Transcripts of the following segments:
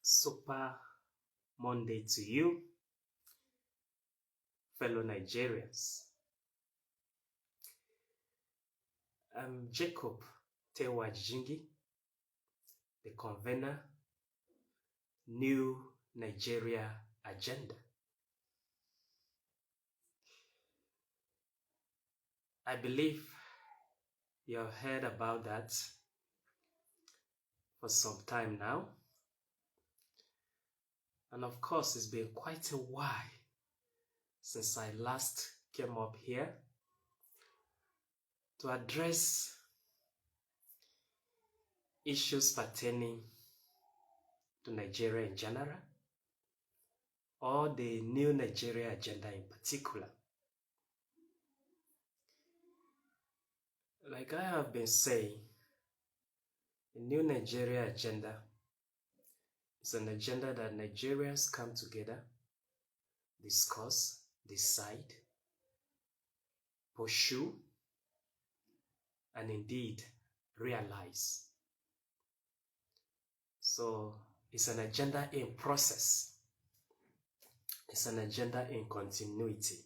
Super Monday to you, fellow Nigerians. I'm Jacob Tewajingi, the convener, New Nigeria Agenda. I believe you have heard about that for some time now. And of course, it's been quite a while since I last came up here to address issues pertaining to Nigeria in general, or the New Nigeria Agenda in particular. Like I have been saying, the New Nigeria Agenda is an agenda that Nigerians come together, discuss, decide, pursue, and indeed realize. So it's an agenda in process. It's an agenda in continuity.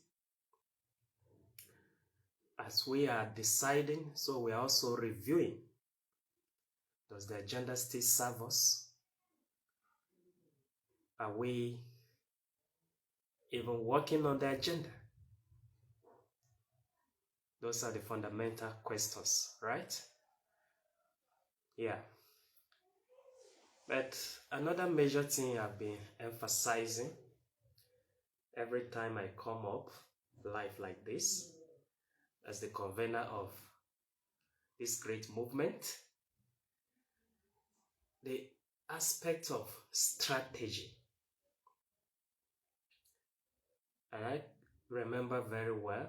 As we are deciding, so we are also reviewing. Does the agenda still serve us? Are we even working on the agenda? Those are the fundamental questions, right? Yeah. But another major thing I've been emphasizing every time I come up live like this, as the convener of this great movement, the aspect of strategy. And I remember very well,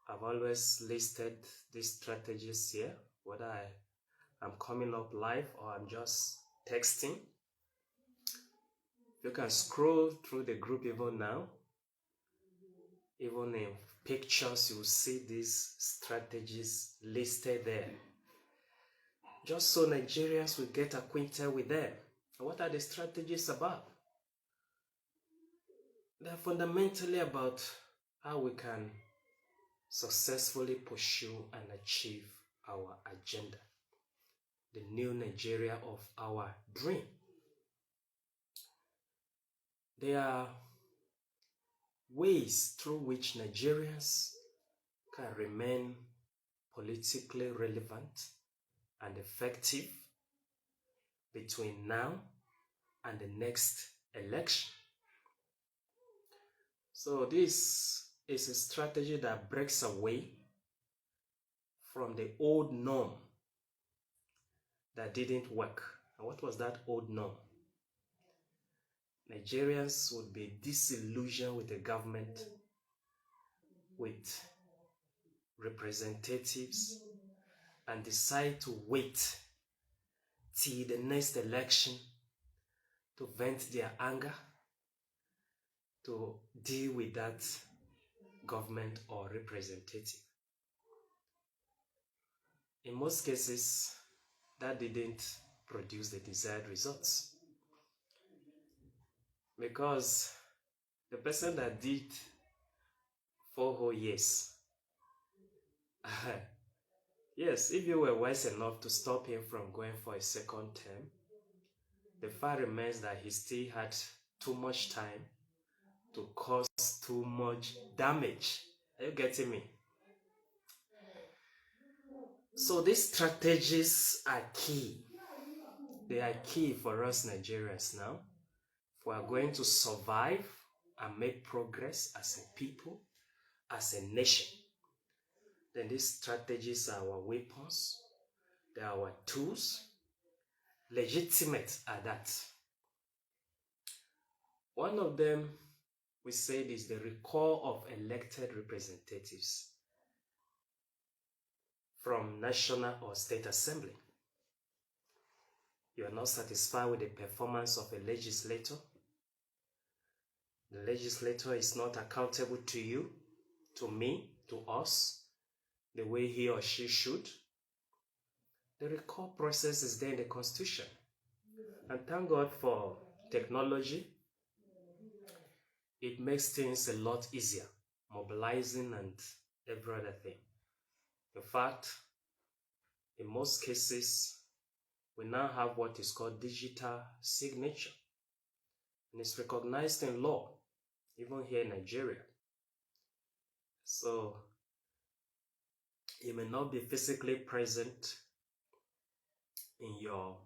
I've always listed these strategies here, whether I'm coming up live or I'm just texting. You can scroll through the group even now. Even in pictures, you'll see these strategies listed there. Just so Nigerians will get acquainted with them. What are the strategies about? They're fundamentally about how we can successfully pursue and achieve our agenda, the new Nigeria of our dream. There are ways through which Nigerians can remain politically relevant and effective between now and the next election. So this is a strategy that breaks away from the old norm that didn't work. And what was that old norm? Nigerians would be disillusioned with the government, with representatives, and decide to wait till the next election to vent their anger, to deal with that government or representative. In most cases, that didn't produce the desired results, because the person that did 4 whole years, yes, if you were wise enough to stop him from going for a second term, the fact remains that he still had too much time to cause too much damage. Are you getting me? So these strategies are key. They are key for us Nigerians now. If we are going to survive and make progress as a people, as a nation, then these strategies are our weapons, they are our tools, legitimate at that. One of them, we said, is the recall of elected representatives from national or state assembly. You are not satisfied with the performance of a legislator. The legislator is not accountable to you, to me, to us, the way he or she should. The recall process is there in the Constitution. And thank God for technology. It makes things a lot easier, mobilizing and every other thing. In fact, in most cases, we now have what is called digital signature. And it's recognized in law, even here in Nigeria. So, you may not be physically present in your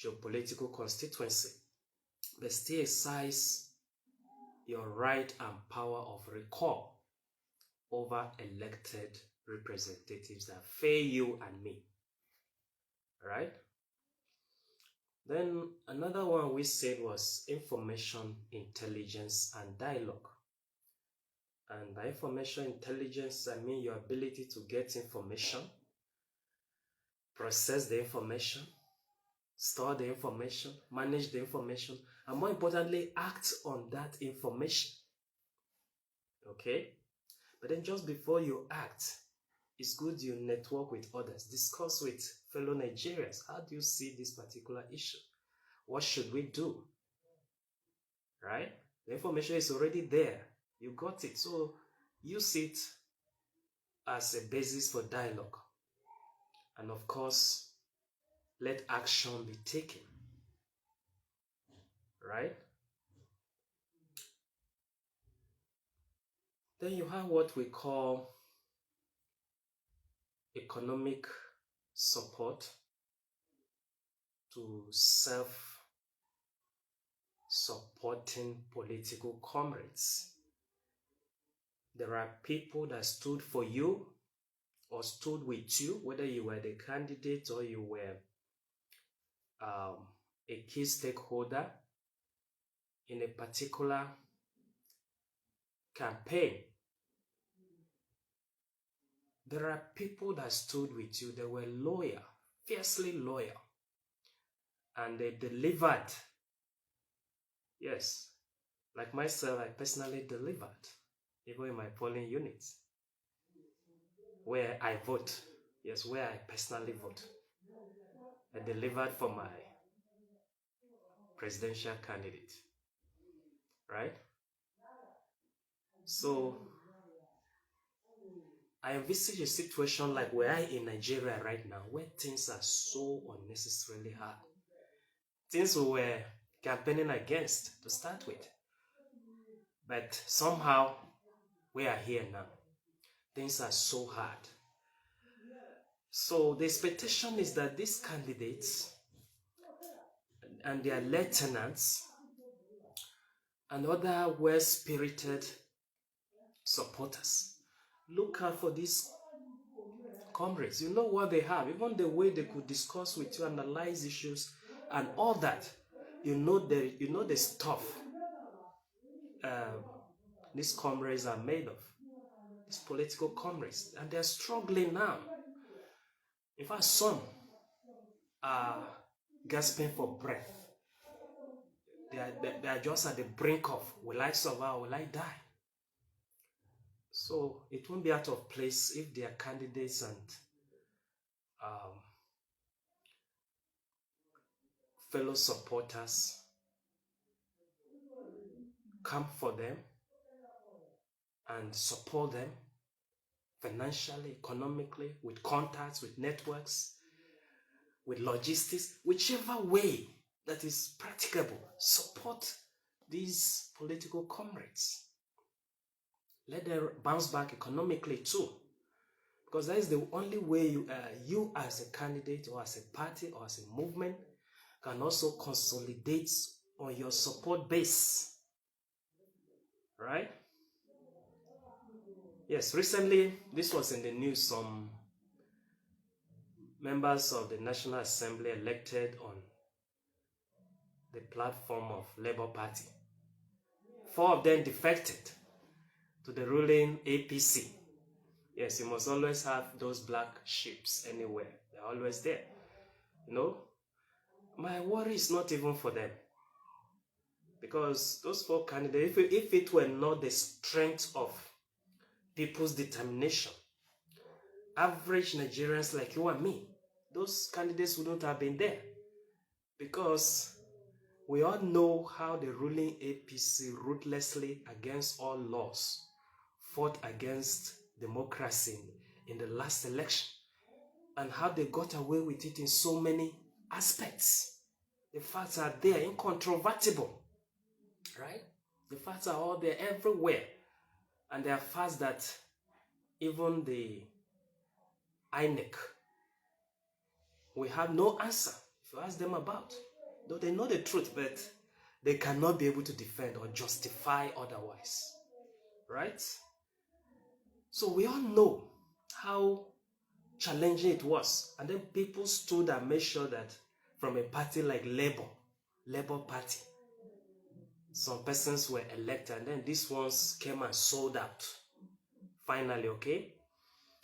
geopolitical constituency, but still exercise your right and power of recall over elected representatives that fail you and me. Right? Then another one we said was information intelligence and dialogue. And by information intelligence, I mean your ability to get information, process the information, store the information, manage the information, and more importantly, act on that information. Okay? But then just before you act, it's good you network with others, discuss with fellow Nigerians. How do you see this particular issue? What should we do? Right? The information is already there. You got it. So use it as a basis for dialogue. And of course, let action be taken. Right? Then you have what we call economic support to self-supporting political comrades. There are people that stood for you or stood with you, whether you were the candidate or you were a key stakeholder in a particular campaign. There are people that stood with you. They were loyal, fiercely loyal, and they delivered. Yes, like myself, I personally delivered, even in my polling units, where I vote. Yes, where I personally vote. I delivered for my presidential candidate. Right? So, I envisage a situation like where I in Nigeria right now, where things are so unnecessarily hard. Things we were campaigning against to start with. But somehow, we are here now. Things are so hard. So the expectation is that these candidates and their lieutenants and other well-spirited supporters look out for these comrades. You know what they have, even the way they could discuss with you, analyze issues and all that. You know the stuff these comrades are made of, these political comrades, and they're struggling now. In fact, some are gasping for breath. They are just at the brink of, will I survive or will I die? So it won't be out of place if their candidates and fellow supporters come for them and support them financially, economically, with contacts, with networks, with logistics, whichever way that is practicable. Support these political comrades. Let them bounce back economically too. Because that is the only way you as a candidate or as a party or as a movement can also consolidate on your support base. Right? Yes, recently, this was in the news, some members of the National Assembly elected on the platform of Labour Party. 4 of them defected to the ruling APC. Yes, you must always have those black sheep anywhere. They're always there. You know, my worry is not even for them. Because those 4 candidates, if it were not the strength of people's determination, average Nigerians like you and me, those candidates wouldn't have been there. Because we all know how the ruling APC ruthlessly, against all laws, fought against democracy in the last election, and how they got away with it in so many aspects. The facts are there, incontrovertible, right? The facts are all there everywhere. And there are facts that even the INEC, we have no answer if you ask them about. Though they know the truth, but they cannot be able to defend or justify otherwise, right? So we all know how challenging it was. And then people stood and made sure that from a party like Labour Party, some persons were elected, and then these ones came and sold out. Finally, okay?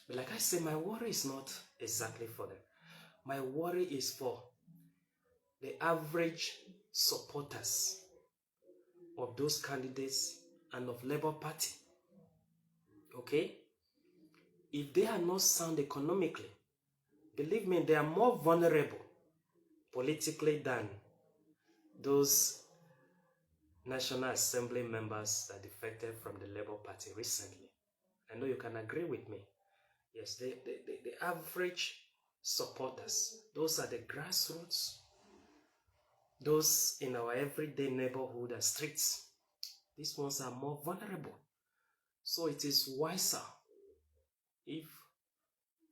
But like I said, my worry is not exactly for them. My worry is for the average supporters of those candidates and of Labour Party. Okay? If they are not sound economically, believe me, they are more vulnerable politically than those National Assembly members that defected from the Labour Party recently. I know you can agree with me. Yes, the average supporters, those are the grassroots, those in our everyday neighborhood and streets. These ones are more vulnerable. So it is wiser if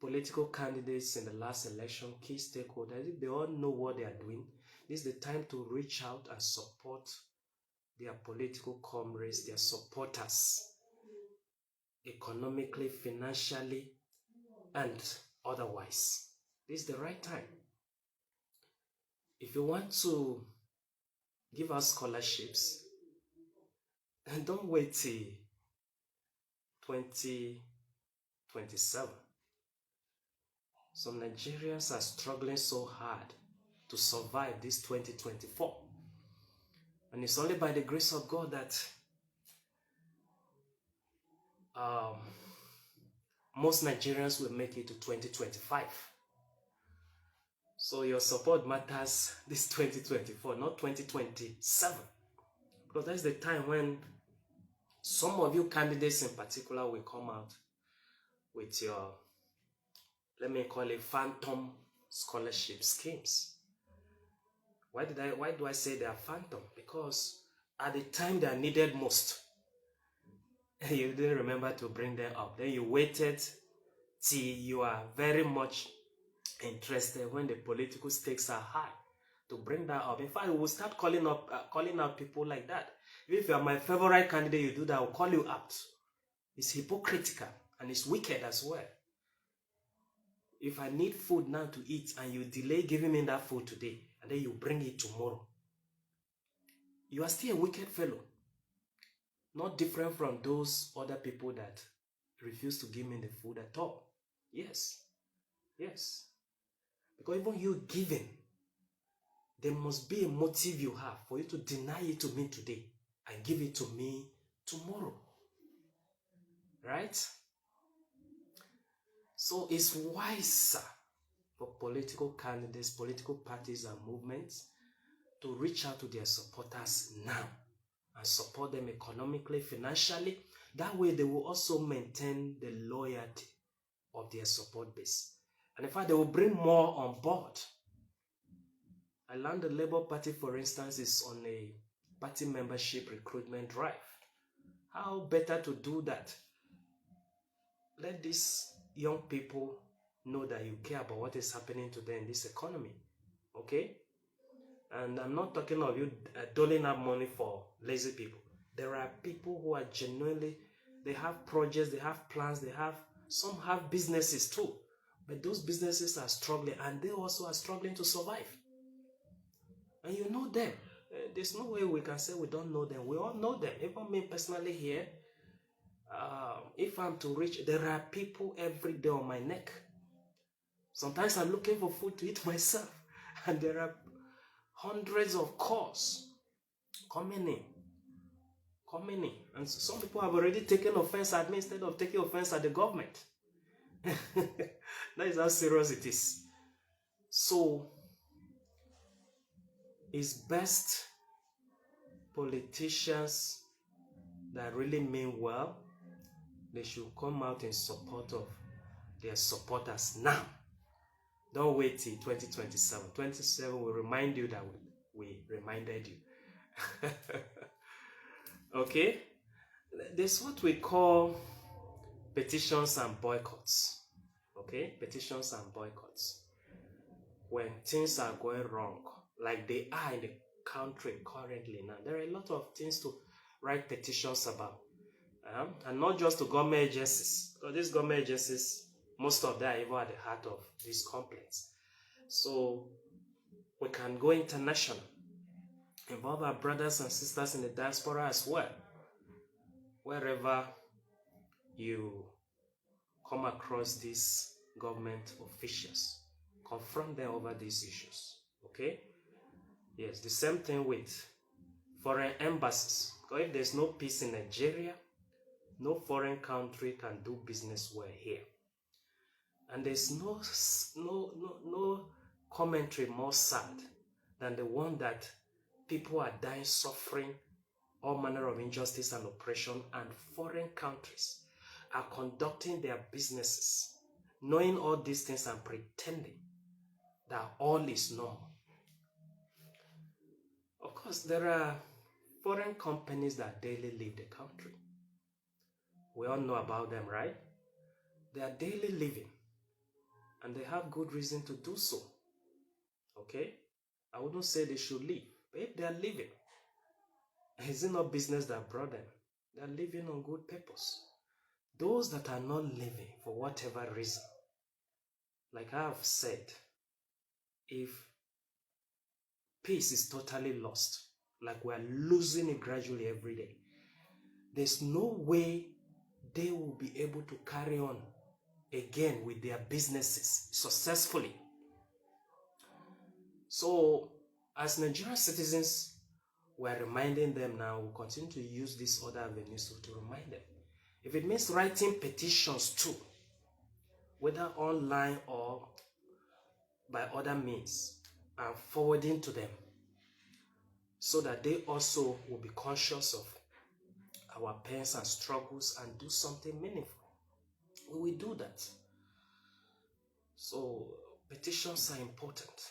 political candidates in the last election, key stakeholders, if they all know what they are doing, this is the time to reach out and support their political comrades, their supporters, economically, financially, and otherwise. This is the right time. If you want to give us scholarships, and don't wait till 2027. Some Nigerians are struggling so hard to survive this 2024. And it's only by the grace of God that most Nigerians will make it to 2025. So your support matters this 2024, not 2027. Because that's the time when some of you candidates in particular will come out with your, let me call it, phantom scholarship schemes. Why do I say they are phantom? Because at the time they are needed most, you didn't remember to bring them up. Then you waited till you are very much interested when the political stakes are high to bring that up. In fact, we will start calling out people like that. If you are my favorite candidate, you do that, I will call you out. It's hypocritical and it's wicked as well. If I need food now to eat and you delay giving me that food today and then you bring it tomorrow, you are still a wicked fellow. Not different from those other people that refuse to give me the food at all. Yes. Yes. Because even you giving, there must be a motive you have for you to deny it to me today and give it to me tomorrow. Right? So it's wiser for political candidates, political parties and movements to reach out to their supporters now and support them economically, financially. That way they will also maintain the loyalty of their support base. And in fact, they will bring more on board. I learned the Labour Party, for instance, is on a party membership recruitment drive. How better to do that? Let these young people know that you care about what is happening to them in this economy. Okay? And I'm not talking of you doling out money for lazy people. There are people who are genuinely, they have projects, they have plans, some have businesses too. But those businesses are struggling and they also are struggling to survive. And you know them. There's no way we can say we don't know them. We all know them. Even me personally here, if I'm to reach, there are people every day on my neck. Sometimes I'm looking for food to eat myself. And there are hundreds of calls coming in. And some people have already taken offense at me instead of taking offense at the government. That is how serious it is. So, it's best politicians that really mean well, they should come out in support of their supporters now. Don't wait till 2027. 2027 will remind you that we reminded you. Okay? There's what we call petitions and boycotts. Okay? Petitions and boycotts. When things are going wrong, like they are in the country currently now, there are a lot of things to write petitions about. And not just to government agencies, because these government agencies, most of them are even at the heart of these complaints. So we can go international, involve our brothers and sisters in the diaspora as well. Wherever you come across these government officials, confront them over these issues. Okay? Yes, the same thing with foreign embassies. Because if there's no peace in Nigeria, no foreign country can do business well here. And there's no commentary more sad than the one that people are dying, suffering all manner of injustice and oppression, and foreign countries are conducting their businesses, knowing all these things and pretending that all is normal. Of course, there are foreign companies that daily leave the country. We all know about them, right? They are daily living, and they have good reason to do so. Okay? I wouldn't say they should leave, but if they are living, is it not business that brought them? They are living on good purpose. Those that are not living for whatever reason, like I have said, if peace is totally lost, like we are losing it gradually every day, there's no way they will be able to carry on again with their businesses successfully. So, as Nigerian citizens, we're reminding them now, we'll continue to use these other avenues to remind them. If it means writing petitions too, whether online or by other means, and forwarding to them, so that they also will be conscious of our pains and struggles and do something meaningful. We will do that. So petitions are important.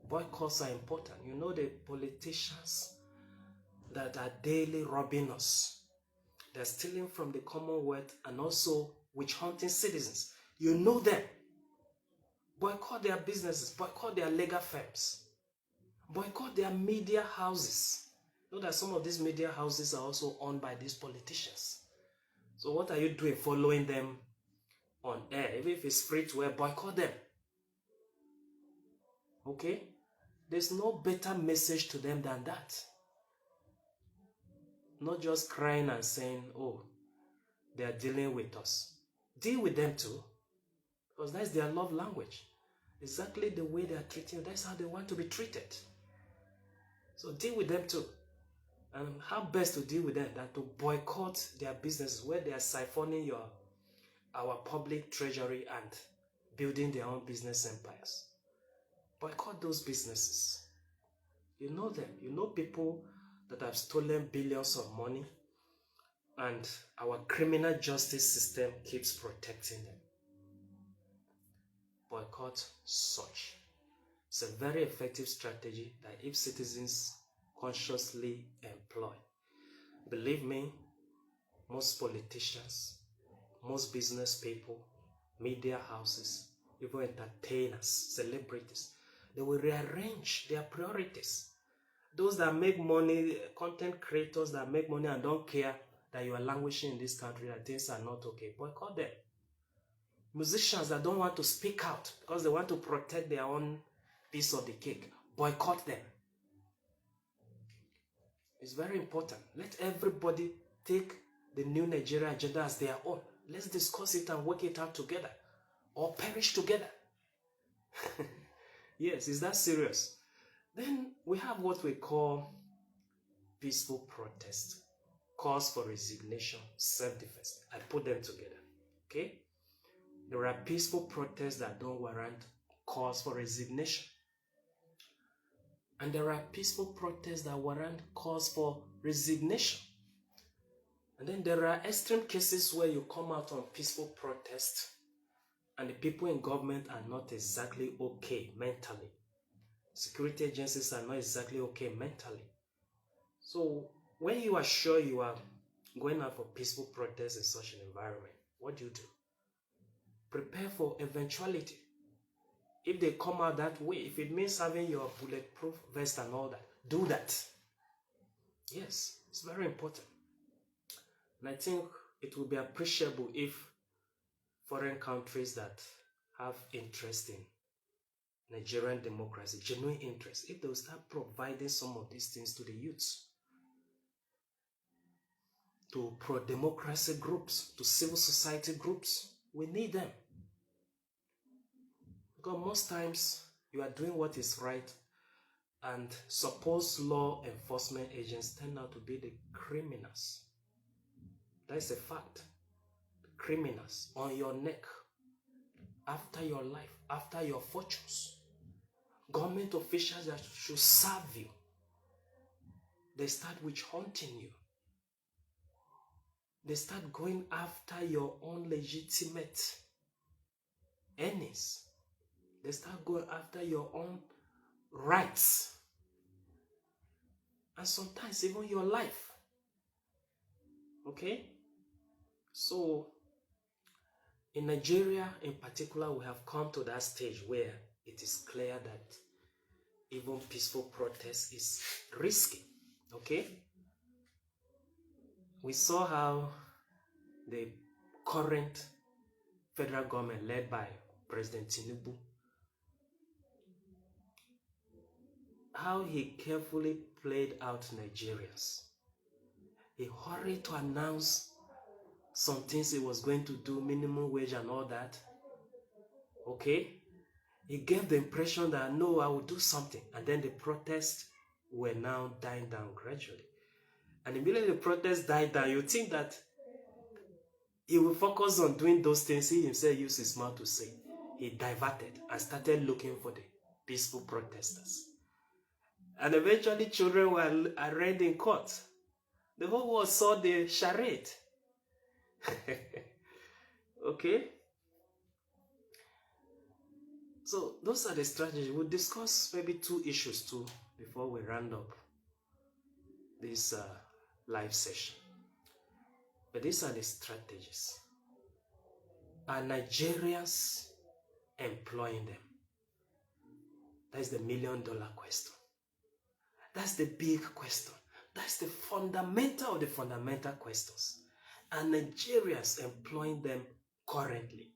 Boycotts are important. You know, the politicians that are daily robbing us, they're stealing from the Commonwealth and also witch hunting citizens. You know them. Boycott their businesses, boycott their legal firms, boycott their media houses. You know that some of these media houses are also owned by these politicians. So what are you doing following them on air? Even if it's free to air, boycott them. Okay? There's no better message to them than that. Not just crying and saying, oh, they are dealing with us. Deal with them too. Because that's their love language. Exactly the way they are treating you, that's how they want to be treated. So deal with them too. And how best to deal with them than to boycott their businesses where they are siphoning our public treasury and building their own business empires. Boycott those businesses. You know them. You know people that have stolen billions of money, and our criminal justice system keeps protecting them. Boycott such. It's a very effective strategy that if citizens consciously employ, believe me, most politicians, most business people, media houses, even entertainers, celebrities, they will rearrange their priorities. Those that make money, content creators that make money and don't care that you are languishing in this country, that things are not okay, boycott them. Musicians that don't want to speak out because they want to protect their own piece of the cake, boycott them. It's very important. Let everybody take the new Nigeria agenda as their own. Let's discuss it and work it out together, or perish together. Yes, is that serious? Then we have what we call peaceful protest, calls for resignation, self-defense. I put them together. Okay? There are peaceful protests that don't warrant calls for resignation. And there are peaceful protests that warrant cause for resignation. And then there are extreme cases where you come out on peaceful protest and the people in government are not exactly okay mentally. Security agencies are not exactly okay mentally. So when you are sure you are going out for peaceful protest in such an environment, what do? Prepare for eventuality. If they come out that way, if it means having your bulletproof vest and all that, do that. Yes, it's very important. And I think it will be appreciable if foreign countries that have interest in Nigerian democracy, genuine interest, if they will start providing some of these things to the youths, to pro-democracy groups, to civil society groups. We need them. Because most times you are doing what is right and supposed law enforcement agents turn out to be the criminals. That is a fact. The criminals on your neck, after your life, after your fortunes. Government officials that should serve you, they start witch hunting you. They start going after your own legitimate earnings. They start going after your own rights. And sometimes even your life. Okay? So, in Nigeria in particular, we have come to that stage where it is clear that even peaceful protest is risky. Okay? We saw how the current federal government led by President Tinubu, how he carefully played out Nigerians. He hurried to announce some things he was going to do, minimum wage and all that. Okay? He gave the impression that, no, I will do something. And then the protests were now dying down gradually. And immediately the protests died down, you think that he will focus on doing those things he himself used his mouth to say. He diverted and started looking for the peaceful protesters. And eventually children were arraigned in court. The whole world saw the charade. Okay? So those are the strategies. We'll discuss maybe 2 issues too before we round up this live session. But these are the strategies. Are Nigerians employing them? That's the $1 million question. That's the big question. That's the fundamental of the fundamental questions. Are Nigerians employing them currently?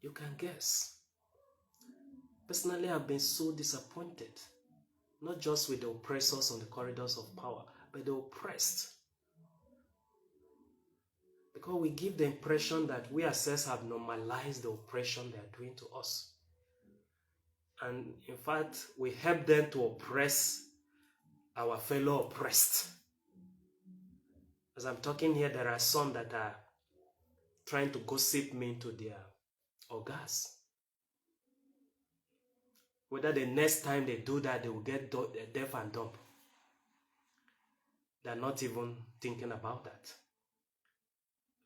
You can guess. Personally, I've been so disappointed. Not just with the oppressors on the corridors of power, but the oppressed. Because we give the impression that we ourselves have normalized the oppression they are doing to us. And in fact, we help them to oppress our fellow oppressed. As I'm talking here, there are some that are trying to gossip me into their orgas. Whether the next time they do that, they will get deaf and dumb. They're not even thinking about that.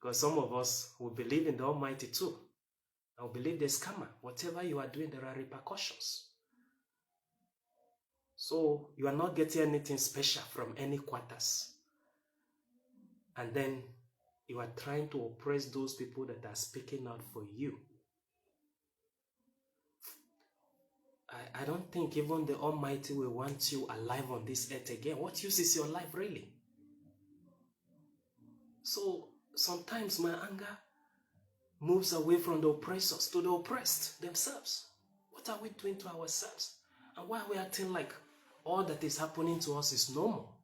Because some of us will believe in the Almighty too. And will believe there's karma. Whatever you are doing, there are repercussions. So you are not getting anything special from any quarters. And then you are trying to oppress those people that are speaking out for you. I don't think even the Almighty will want you alive on this earth again. What use is your life really? So sometimes my anger moves away from the oppressors to the oppressed themselves. What are we doing to ourselves? And why are we acting like all that is happening to us is normal?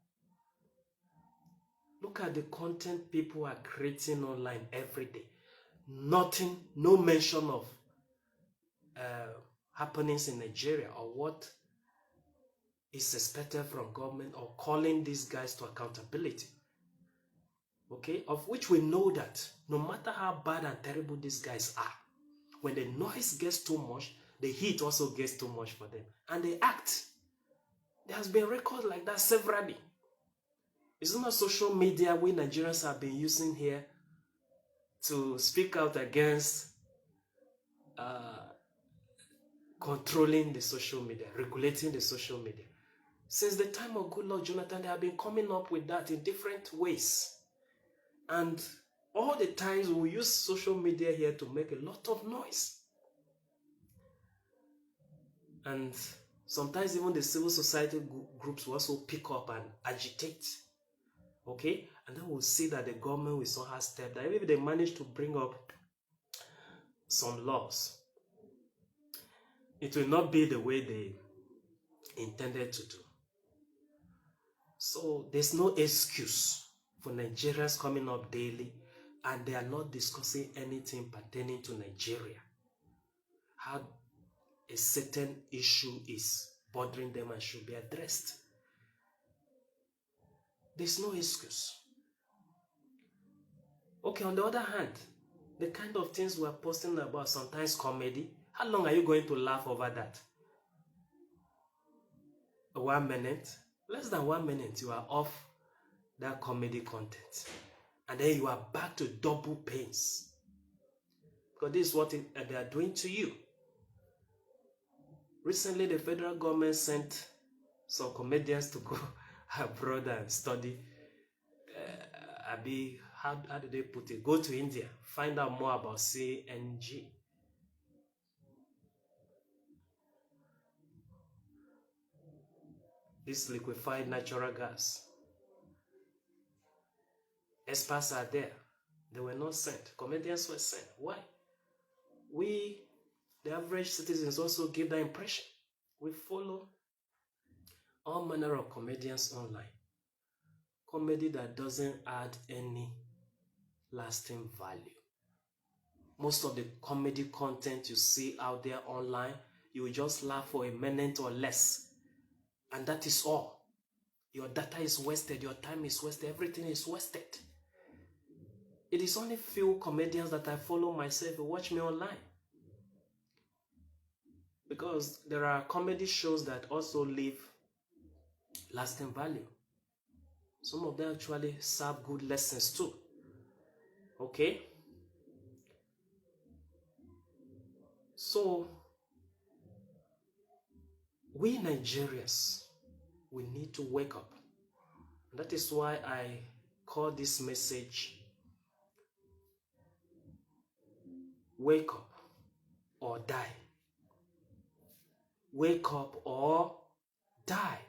Look at the content people are creating online every day. Nothing, no mention of happenings in Nigeria or what is expected from government or calling these guys to accountability. Okay, of which we know that no matter how bad and terrible these guys are, when the noise gets too much, the heat also gets too much for them. And they act. There has been records like that severally. It's not social media we Nigerians have been using here to speak out against controlling the social media, regulating the social media. Since the time of Goodluck Jonathan, they have been coming up with that in different ways. And all the times we use social media here to make a lot of noise. And sometimes even the civil society groups will also pick up and agitate. Okay? And then we'll see that the government will somehow step down. Maybe they manage to bring up some laws. It will not be the way they intended to do. So there's no excuse for Nigerians coming up daily and they are not discussing anything pertaining to Nigeria. How a certain issue is bothering them and should be addressed. There's no excuse. Okay, on the other hand, the kind of things we're posting about, sometimes comedy, how long are you going to laugh over that? 1 minute? Less than 1 minute, you are off that comedy content. And then you are back to double pains. Because this is what they are doing to you. Recently, the federal government sent some comedians to go abroad and study. How do they put it? Go to India, find out more about CNG. This liquefied natural gas. Experts are there. They were not sent. Comedians were sent. Why? We, the average citizens, also give that impression. We follow all manner of comedians online. Comedy that doesn't add any lasting value. Most of the comedy content you see out there online, you will just laugh for a minute or less. And that is all. Your data is wasted, your time is wasted, everything is wasted. It is only few comedians that I follow myself who watch me online. Because there are comedy shows that also leave lasting value. Some of them actually serve good lessons too. Okay? So, we Nigerians, we need to wake up. And that is why I call this message, wake up or die. Wake up or die.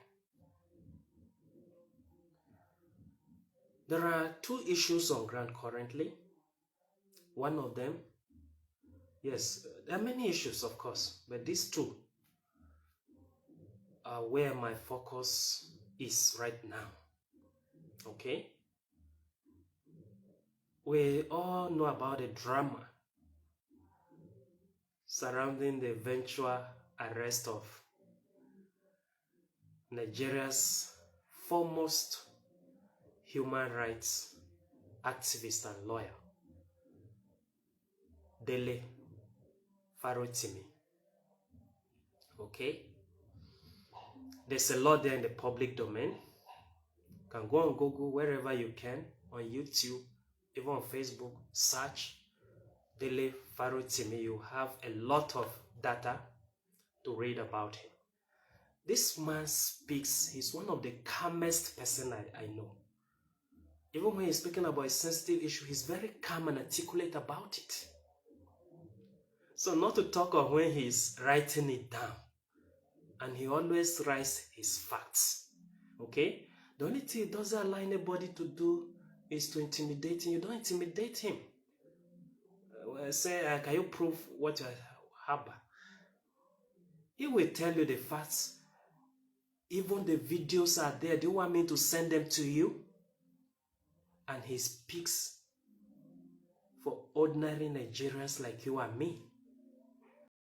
There are two issues on ground currently. One of them, yes, there are many issues of course, but these two are where my focus is right now. Okay? We all know about the drama surrounding the eventual arrest of Nigeria's foremost human rights activist and lawyer, Dele Farotimi. Okay? There's a lot there in the public domain. You can go on Google, wherever you can, on YouTube, even on Facebook, search Dele Farotimi. You have a lot of data to read about him. This man speaks, he's one of the calmest person I know. Even when he's speaking about a sensitive issue, he's very calm and articulate about it. So not to talk of when he's writing it down. And he always writes his facts. Okay? The only thing he doesn't allow anybody to do is to intimidate him. You don't intimidate him. Say, can you prove what you have? He will tell you the facts. Even the videos are there. Do you want me to send them to you? And he speaks for ordinary Nigerians like you and me.